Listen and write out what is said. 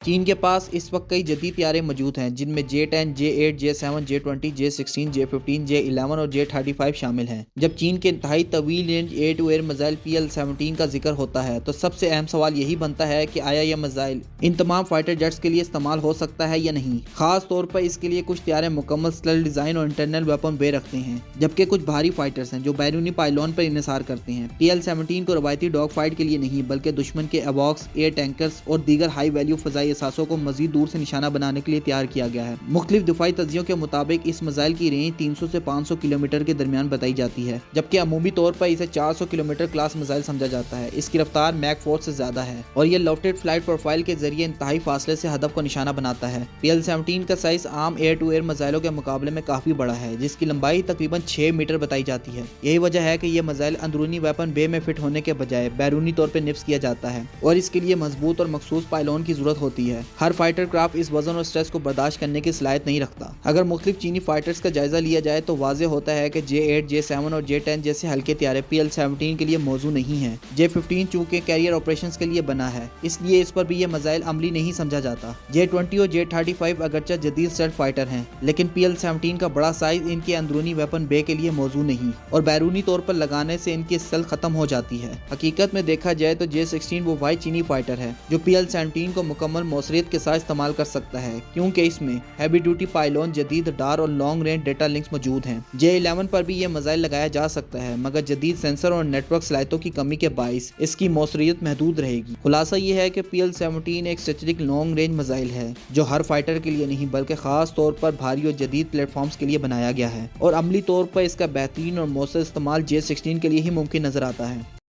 چین کے پاس اس وقت کئی جدید طیارے موجود ہیں جن میں J-10، J-8، J-7، J-20، J-16، J-15، J-11 اور J-35 شامل ہیں۔ جب چین کے انتہائی طویل range air to air missile PL-17 کا ذکر ہوتا ہے تو سب سے اہم سوال یہی بنتا ہے کہ آیا یہ میزائل ان تمام فائٹر جیٹس کے لیے استعمال ہو سکتا ہے یا نہیں۔ خاص طور پر اس کے لیے کچھ طیارے مکمل سلٹ ڈیزائن اور انٹرنل ویپن بے رکھتے ہیں، جبکہ کچھ بھاری فائٹرز ہیں جو بیرونی پائلون پر انحصار کرتے ہیں۔ PL-17 کو روایتی ڈاگ فائٹ کے لیے نہیں بلکہ دشمن کے ایواکس، ایئر ٹینکرز اور دیگر ہائی ویلیو فضائی اثاثوں کو مزید دور سے نشانہ بنانے کے لیے تیار کیا گیا ہے۔ مختلف دفاعی تجزیوں کے مطابق اس میزائل کی رینج 300 سے 500 کلومیٹر کے درمیان بتائی جاتی ہے، جبکہ عمومی طور پر اسے 400 کلومیٹر کلاس میزائل سمجھا جاتا ہے۔ اس کی رفتار میک 4 سے زیادہ ہے اور یہ لوفٹڈ فلائٹ پروفائل کے ذریعے انتہائی فاصلے سے ہدف کو نشانہ بناتا ہے۔ PL-17 کا سائز عام ایئر ٹو ایئر میزائلوں کے مقابلے میں کافی بڑا ہے، جس کی لمبائی تقریباً 6 میٹر بتائی جاتی ہے۔ یہی وجہ ہے کہ یہ میزائل اندرونی ویپن بے میں فٹ ہونے کے بجائے بیرونی طور پر نفس کیا جاتا ہے اور اس کے لیے مضبوط اور مخصوص پائلون کی ضرورت ہوتی ہے۔ ہر فائٹر کرافٹ اس وزن اور سٹریس کو برداشت کرنے کی صلاحیت نہیں رکھتا۔ اگر مختلف چینی فائٹرز کا جائزہ لیا جائے تو واضح ہوتا ہے کہ J-8، J-7 اور J-10 جیسے ہلکے طیارے PL-17 کے لیے موزوں نہیں ہیں۔ J-15 چونکہ کیریئر آپریشنز کے لیے بنا ہے، اس لیے اس پر بھی یہ میزائل عملی نہیں سمجھا جاتا۔ J-20 اور J-35 اگرچہ جدید سٹیلتھ فائٹر ہیں، لیکن PL-17 کا بڑا سائز ان کے اندرونی ویپن بے کے لیے موزوں نہیں اور بیرونی طور پر لگانے سے ان کی اسٹیلتھ ختم ہو جاتی ہے۔ حقیقت میں دیکھا جائے تو J-16 وہ واحد چینی فائٹر ہے جو PL-17 کو مکمل موثریت کے ساتھ استعمال کر سکتا ہے، کیونکہ اس میں ہیوی ڈیوٹی پائلون، جدید رڈار اور لانگ رینج ڈیٹا لنکس موجود ہیں۔ J-11 پر بھی یہ میزائل لگایا جا سکتا ہے، مگر جدید سینسر اور نیٹ ورک صلاحیتوں کی کمی کے باعث اس کی موثریت محدود رہے گی۔ خلاصہ یہ ہے کہ PL-17 ایک اسٹریٹجک لانگ رینج میزائل ہے جو ہر فائٹر کے لیے نہیں بلکہ خاص طور پر بھاری اور جدید پلیٹ فارمز کے لیے بنایا گیا ہے، اور عملی طور پر اس کا بہترین اور مؤثر استعمال J-16 کے لیے ہی ممکن نظر آتا ہے۔